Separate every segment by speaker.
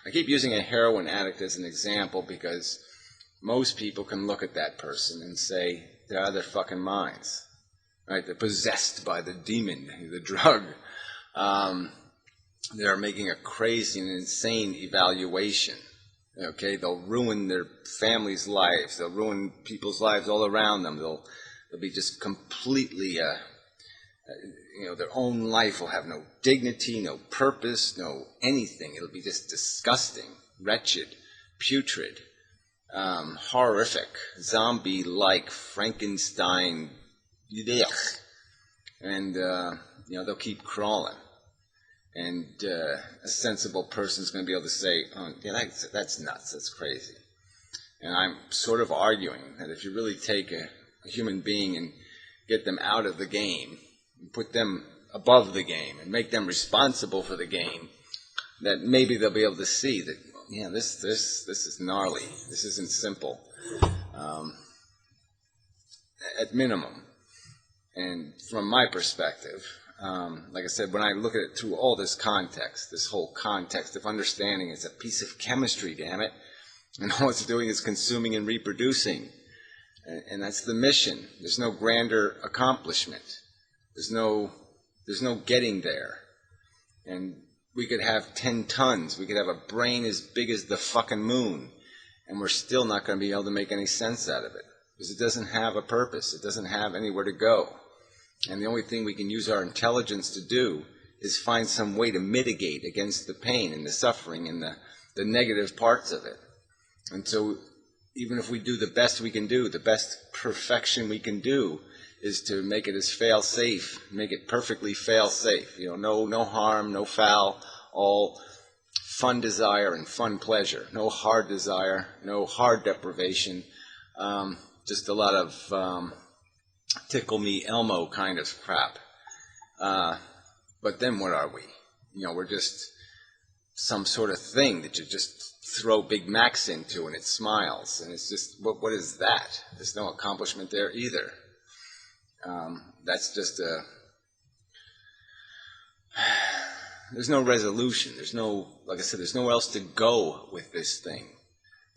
Speaker 1: I keep using a heroin addict as an example because most people can look at that person and say they're out of their fucking minds, right? They're possessed by the demon, the drug. They're making a crazy and insane evaluation. Okay, they'll ruin their families' lives. They'll ruin people's lives all around them. They'll be just completely, their own life will have no dignity, no purpose, no anything. It'll be just disgusting, wretched, putrid, horrific, zombie-like, Frankenstein, blech. And they'll keep crawling. And a sensible person's going to be able to say, oh, yeah, that's nuts, that's crazy. And I'm sort of arguing that if you really take a human being and get them out of the game, and put them above the game, and make them responsible for the game, that maybe they'll be able to see that, yeah, this is gnarly, this isn't simple, at minimum. And from my perspective, like I said, when I look at it through all this context, this whole context of understanding, it's a piece of chemistry, damn it. And all it's doing is consuming and reproducing. And that's the mission. There's no grander accomplishment. There's no getting there. And we could have 10 tons. We could have a brain as big as the fucking moon. And we're still not going to be able to make any sense out of it. Because it doesn't have a purpose. It doesn't have anywhere to go. And the only thing we can use our intelligence to do is find some way to mitigate against the pain and the suffering and the negative parts of it. And so even if we do the best we can do, the best perfection we can do is to make it as fail-safe, make it perfectly fail-safe. No harm, no foul, all fun desire and fun pleasure. No hard desire, no hard deprivation, just a lot of tickle me Elmo kind of crap. But then what are we? We're just some sort of thing that you just throw Big Macs into and it smiles. And it's just, what is that? There's no accomplishment there either. That's just there's no resolution. There's no, like I said, there's nowhere else to go with this thing.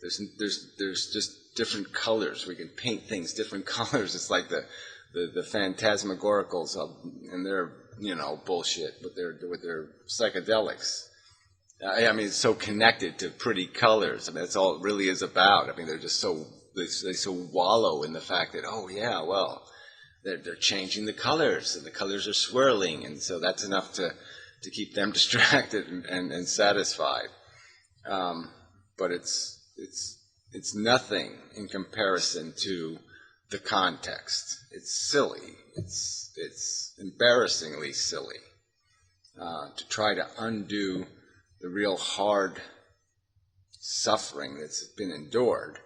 Speaker 1: There's just different colors. We can paint things different colors. It's like the phantasmagoricals and their bullshit with their psychedelics. I mean, it's so connected to pretty colors. I mean, that's all it really is about. I mean, they're just they so wallow in the fact that, oh yeah, well, they're changing the colors and the colors are swirling, and so that's enough to keep them distracted and satisfied. But it's nothing in comparison to the context. It's silly. It's embarrassingly silly to try to undo the real hard suffering that's been endured.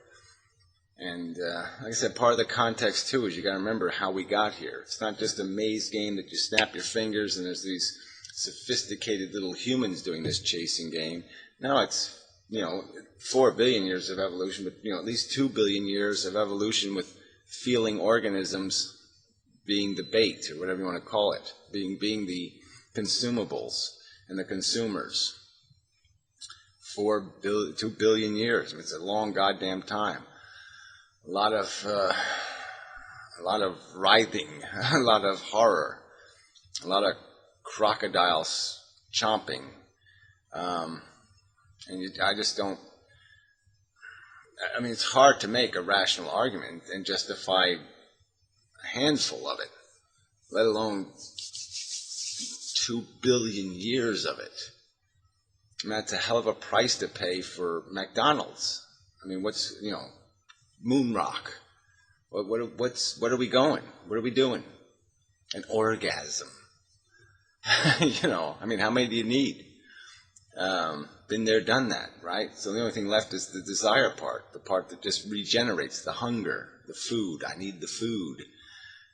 Speaker 1: And like I said, part of the context too is you got to remember how we got here. It's not just a maze game that you snap your fingers and there's these sophisticated little humans doing this chasing game. No, it's 4 billion years of evolution, but at least 2 billion years of evolution with feeling organisms being the bait, or whatever you want to call it, being the consumables and the consumers. 2 billion years. I mean, it's a long goddamn time. A lot of writhing, a lot of horror, a lot of crocodiles chomping, I just don't. I mean, it's hard to make a rational argument and justify a handful of it, let alone 2 billion years of it. I mean, that's a hell of a price to pay for McDonald's. I mean, what's, moon rock? What are we going? What are we doing? An orgasm. I mean, how many do you need? Been there, done that, right? So the only thing left is the desire part, the part that just regenerates, the hunger, the food. I need the food.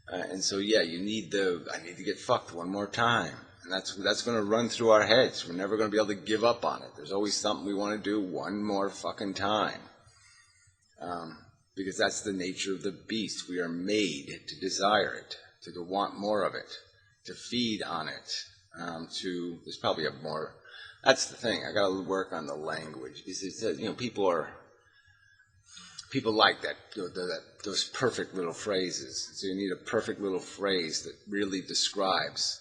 Speaker 1: And so, yeah, I need to get fucked one more time. And that's going to run through our heads. We're never going to be able to give up on it. There's always something we want to do one more fucking time. Because that's the nature of the beast. We are made to desire it, to want more of it, to feed on it. There's probably a more That's the thing. I got to work on the language. People like those perfect little phrases. So you need a perfect little phrase that really describes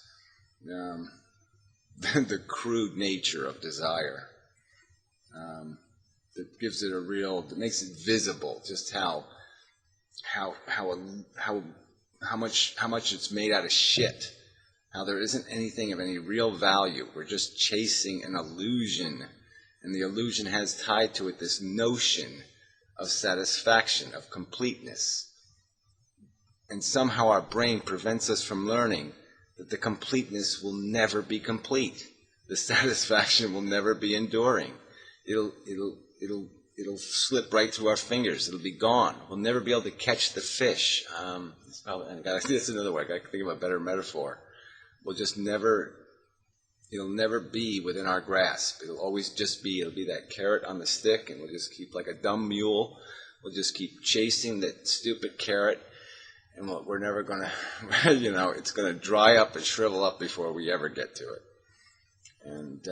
Speaker 1: the crude nature of desire. That gives it that makes it visible, just how much it's made out of shit. How there isn't anything of any real value. We're just chasing an illusion, and the illusion has tied to it this notion of satisfaction, of completeness. And somehow our brain prevents us from learning that the completeness will never be complete. The satisfaction will never be enduring. It'll slip right through our fingers. It'll be gone. We'll never be able to catch the fish. That's another way. I can think of a better metaphor. It'll never be within our grasp. It'll be that carrot on the stick, and we'll just keep, like a dumb mule, we'll just keep chasing that stupid carrot, and we're never going to, it's going to dry up and shrivel up before we ever get to it. And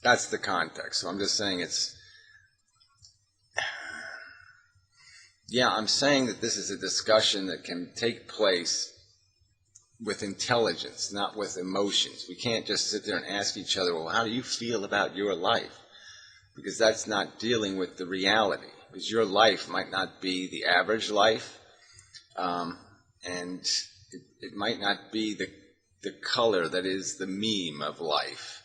Speaker 1: that's the context. So I'm just saying I'm saying that this is a discussion that can take place with intelligence, not with emotions. We can't just sit there and ask each other, well, how do you feel about your life? Because that's not dealing with the reality. Because your life might not be the average life, and it might not be the color that is the meme of life.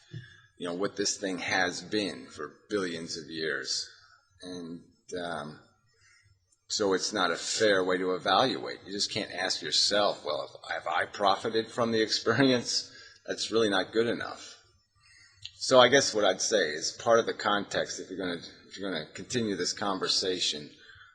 Speaker 1: What this thing has been for billions of years. And so it's not a fair way to evaluate. You just can't ask yourself, well, have I profited from the experience? That's really not good enough. So I guess what I'd say is part of the context, if you're going to continue this conversation,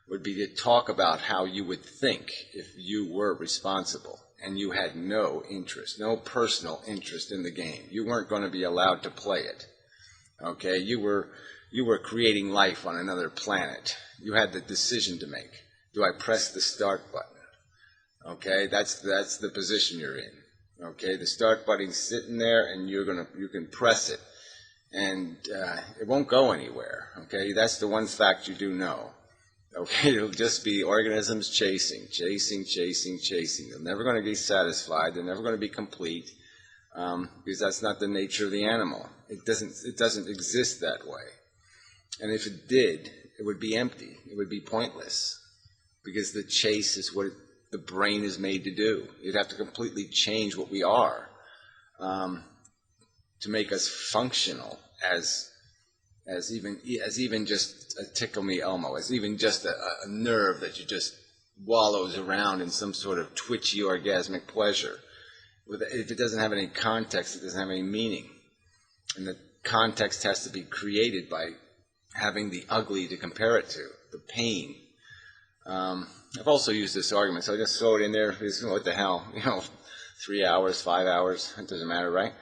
Speaker 1: would be to talk about how you would think if you were responsible and you had no interest, no personal interest in the game. You weren't going to be allowed to play it. Okay? You were creating life on another planet. You had the decision to make. Do I press the start button? Okay, that's the position you're in. Okay, the start button's sitting there, and you can press it, and it won't go anywhere. Okay, that's the one fact you do know. Okay, it'll just be organisms chasing. They're never going to be satisfied. They're never going to be complete, because that's not the nature of the animal. It doesn't exist that way. And if it did, it would be empty. It would be pointless, because the chase is what the brain is made to do. You'd have to completely change what we are to make us functional as even just a tickle me Elmo, as even just a nerve that you just wallows around in some sort of twitchy orgasmic pleasure. If it doesn't have any context, it doesn't have any meaning. And the context has to be created by having the ugly to compare it to, the pain. I've also used this argument, so I just throw it in there. What the hell? 3 hours, 5 hours, it doesn't matter, right?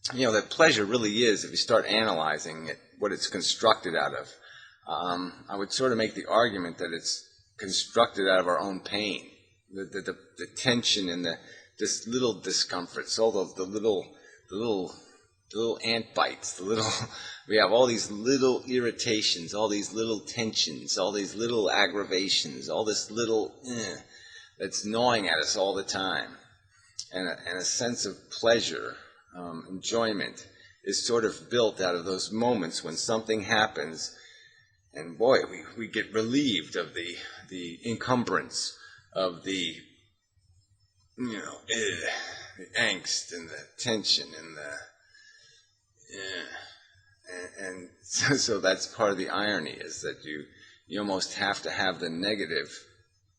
Speaker 1: That pleasure really is, if you start analyzing it, what it's constructed out of. I would sort of make the argument that it's constructed out of our own pain, the tension and this little discomforts, all the little ant bites, we have all these little irritations, all these little tensions, all these little aggravations, all this little that's gnawing at us all the time. And a sense of pleasure, enjoyment, is sort of built out of those moments when something happens, and boy, we get relieved of the encumbrance of the angst and the tension and and so that's part of the irony, is that you almost have to have the negative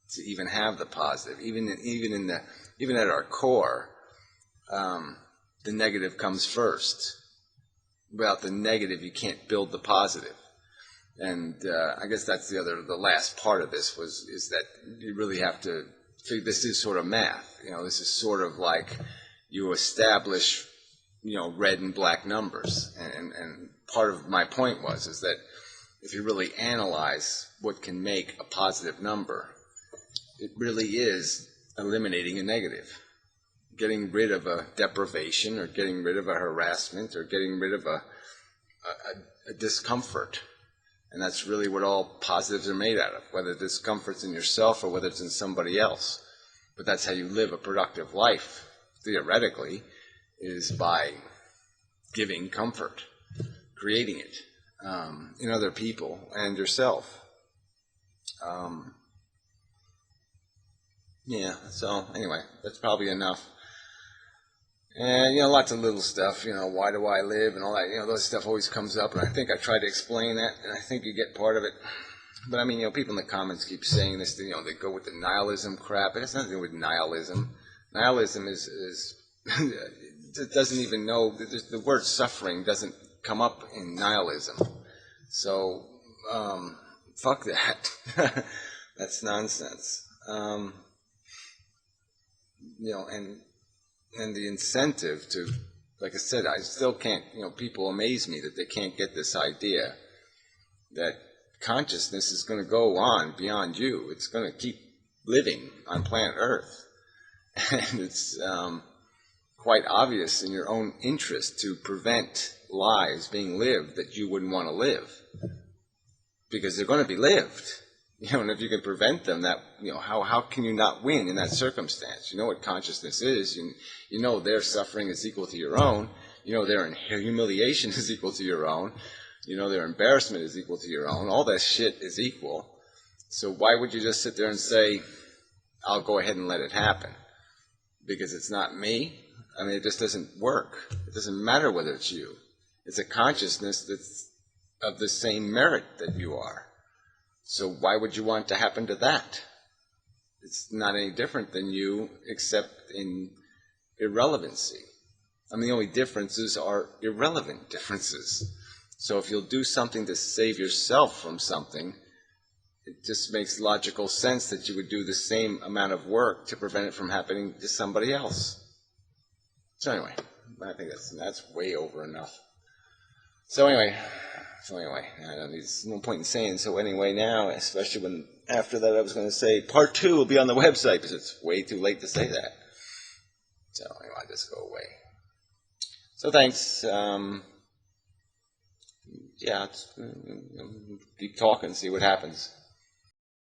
Speaker 1: to even have the positive. Even at our core, the negative comes first. Without the negative, you can't build the positive. And I guess that's the last part of this is that you really have to figure, this is sort of math. This is sort of like you establish, red and black numbers. And part of my point is that if you really analyze what can make a positive number, it really is eliminating a negative. getting rid of a deprivation, or getting rid of a harassment, or getting rid of a discomfort. And that's really what all positives are made out of, whether discomfort's in yourself or whether it's in somebody else. But that's how you live a productive life, theoretically, is by giving comfort, creating it in other people and yourself. Yeah, so anyway, that's probably enough. And, lots of little stuff, why do I live and all that, those stuff always comes up, and I think I tried to explain that, and I think you get part of it. But I mean, people in the comments keep saying this, they go with the nihilism crap. It has nothing to do with nihilism. Nihilism is it doesn't even know, the word suffering doesn't come up in nihilism. So, fuck that. That's nonsense. And the incentive to, like I said, I still can't, people amaze me that they can't get this idea that consciousness is going to go on beyond you. It's going to keep living on planet Earth. And it's quite obvious in your own interest to prevent lives being lived that you wouldn't want to live. Because they're going to be lived. And if you can prevent them, that how can you not win in that circumstance? You know what consciousness is. You know their suffering is equal to your own. You know their humiliation is equal to your own. You know their embarrassment is equal to your own. All that shit is equal. So why would you just sit there and say, I'll go ahead and let it happen? Because it's not me? I mean, it just doesn't work. It doesn't matter whether it's you. It's a consciousness that's of the same merit that you are. So why would you want to happen to that? It's not any different than you, except in irrelevancy. I mean, the only differences are irrelevant differences. So if you'll do something to save yourself from something, it just makes logical sense that you would do the same amount of work to prevent it from happening to somebody else. So anyway, I think that's way over enough. So anyway, there's no point in saying so anyway now, especially when after that I was going to say part 2 will be on the website, because it's way too late to say that. So anyway, I just go away. So thanks. Keep talking, see what happens.